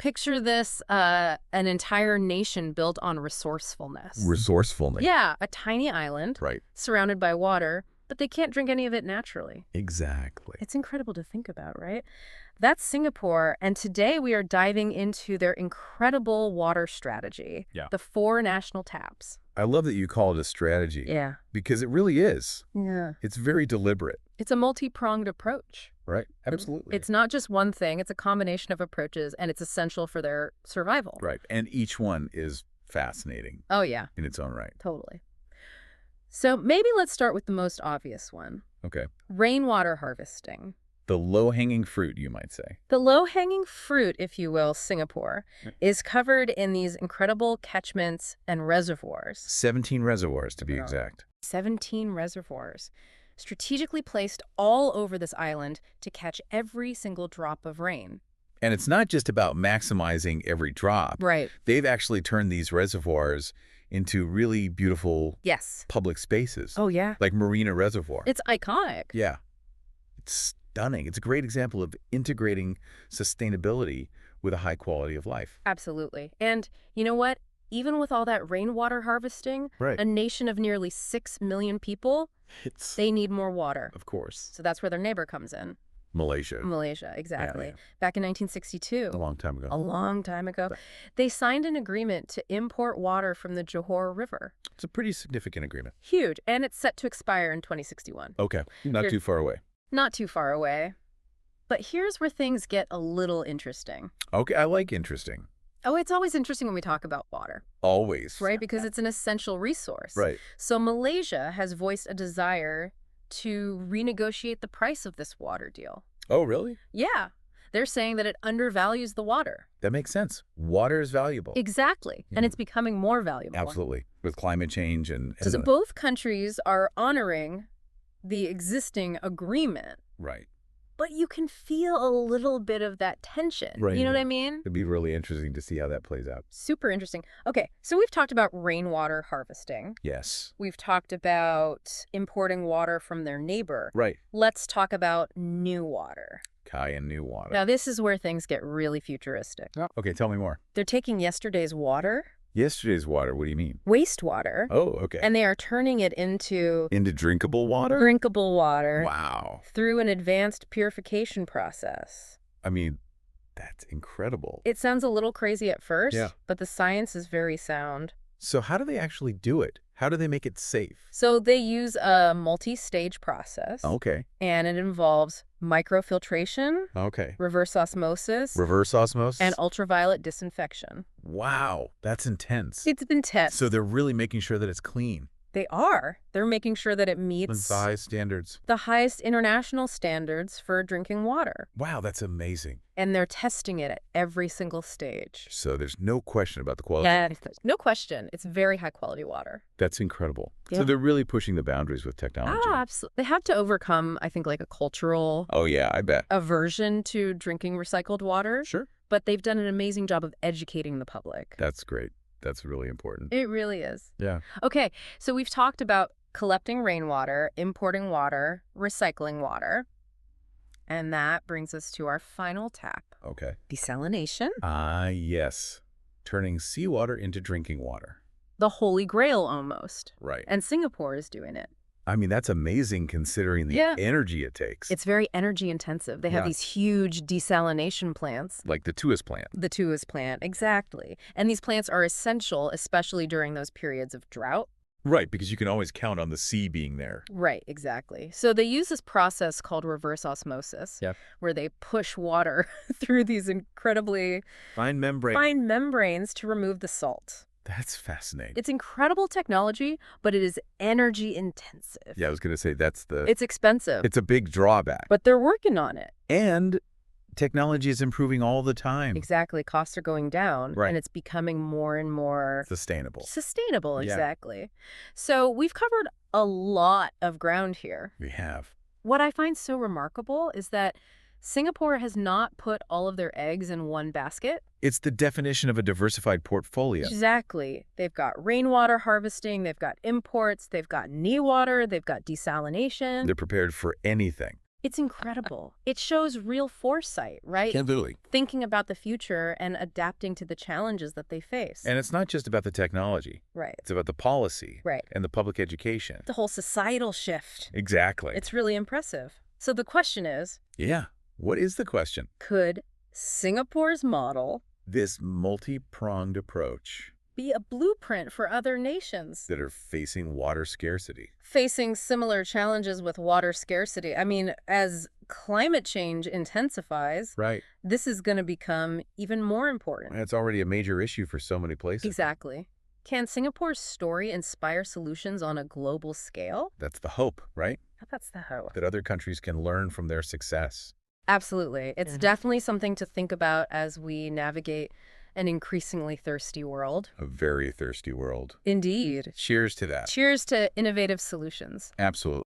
picture this, an entire nation built on resourcefulness. Resourcefulness. Yeah, a tiny island Right. surrounded by water, but they can't drink any of it naturally. Exactly. It's incredible to think about, right? That's Singapore, and today we are diving into their incredible water strategy. Yeah. The 4 national taps. I love that you call it a strategy. Yeah. Because it really is. Yeah. It's very deliberate. It's a multi-pronged approach. Right. Absolutely. It's not just one thing, it's a combination of approaches, and it's essential for their survival. Right. And each one is fascinating Oh, yeah. in its own right. Totally. So maybe let's start with the most obvious one. Okay. Rainwater harvesting. The low-hanging fruit, you might say. The low-hanging fruit, if you will, Singapore, is covered in these incredible catchments and reservoirs. 17 reservoirs, to be exact. 17 reservoirs, strategically placed all over this island to catch every single drop of rain. And it's not just about maximizing every drop. Right. They've actually turned these reservoirs into really beautiful Yes. public spaces. Oh, yeah. Like Marina Reservoir. It's iconic. Yeah. It's stunning. It's a great example of integrating sustainability with a high quality of life. Absolutely. And you know what? Even with all that rainwater harvesting, Right. a nation of nearly 6 million people, they need more water. Of course. So that's where their neighbor comes in. Malaysia. Malaysia, exactly. Yeah. Back in 1962. A long time ago. A long time ago. They signed an agreement to import water from the Johor River. It's a pretty significant agreement. Huge. And it's set to expire in 2061. Okay. Not Here- too far away. Not too far away. But here's where things get a little interesting. Okay. I like interesting. Oh, it's always interesting when we talk about water, Always. right? Because it's an essential resource. Right. So Malaysia has voiced a desire to renegotiate the price of this water deal. Oh, really? Yeah. They're saying that it undervalues the water. That makes sense. Water is valuable. Exactly. And Yeah. it's becoming more valuable. Absolutely. With climate change and So both countries are honoring the existing agreement, right. but you can feel a little bit of that tension. Right. You know what I mean? It'd be really interesting to see how that plays out. Super interesting. Okay, so we've talked about rainwater harvesting. Yes. We've talked about importing water from their neighbor. Right. Let's talk about NEWater. Kai and NEWater. Now, this is where things get really futuristic. Okay, tell me more. They're taking yesterday's water, Yesterday's water, what do you mean? wastewater, Oh, okay. and they are turning it into Into drinkable water? drinkable water Wow. through an advanced purification process. I mean, that's incredible. It sounds a little crazy at first, Yeah. but the science is very sound. So how do they actually do it? How do they make it safe? So they use a multi-stage process, Okay. and it involves microfiltration, Okay. reverse osmosis, Reverse osmosis? and ultraviolet disinfection. Wow, that's intense. It's been tested. So they're really making sure that it's clean. They are. They're making sure that it And meets size standards. the highest international standards for drinking water. Wow, that's amazing. And they're testing it at every single stage. So there's no question about the quality. Yes, no question. It's very high quality water. That's incredible. Yeah. So they're really pushing the boundaries with technology. Ah, absolutely. They have to overcome, I think, like a cultural Oh, yeah, I bet. aversion to drinking recycled water. Sure. But they've done an amazing job of educating the public. That's great. That's really important. It really is. Yeah. Okay, so we've talked about collecting rainwater, importing water, recycling water. And that brings us to our final tap. Okay. Desalination. Ah, yes. Turning seawater into drinking water. The holy grail almost. Right. And Singapore is doing it. I mean, that's amazing considering the Yeah. energy it takes. It's very energy intensive. They have Yeah. these huge desalination plants. like the Tuas plant. The Tuas plant, exactly. And these plants are essential, especially during those periods of drought. Right, because you can always count on the sea being there. Right, exactly. So they use this process called reverse osmosis, Yep. where they push water through these incredibly Fine membrane. fine membranes to remove the salt. That's fascinating. It's incredible technology, but it is energy intensive. Yeah, I was going to say that's It's expensive, it's a big drawback. but they're working on it. And technology is improving all the time. Exactly. Costs are going down, Right. and it's becoming more and more Sustainable. sustainable. Yeah. Exactly. So we've covered a lot of ground here. We have. What I find so remarkable is that Singapore has not put all of their eggs in one basket. It's the definition of a diversified portfolio. Exactly. They've got rainwater harvesting, they've got imports, they've got NEWater, they've got desalination. They're prepared for anything. It's incredible. It shows real foresight, right? Absolutely. Thinking about the future and adapting to the challenges that they face. And it's not just about the technology. Right. It's about the policy Right. and the public education. The whole societal shift. Exactly. It's really impressive. So the question is, Yeah. What is the question? could Singapore's model This multi-pronged approach be a blueprint for other nations that are facing water scarcity. facing similar challenges with water scarcity? I mean, as climate change intensifies, Right. this is going to become even more important. And it's already a major issue for so many places. Exactly. Can Singapore's story inspire solutions on a global scale? That's the hope, right? That's the hope. That other countries can learn from their success. Absolutely. It's definitely something to think about as we navigate an increasingly thirsty world. A very thirsty world. Indeed. Cheers to that. Cheers to innovative solutions. Absolutely.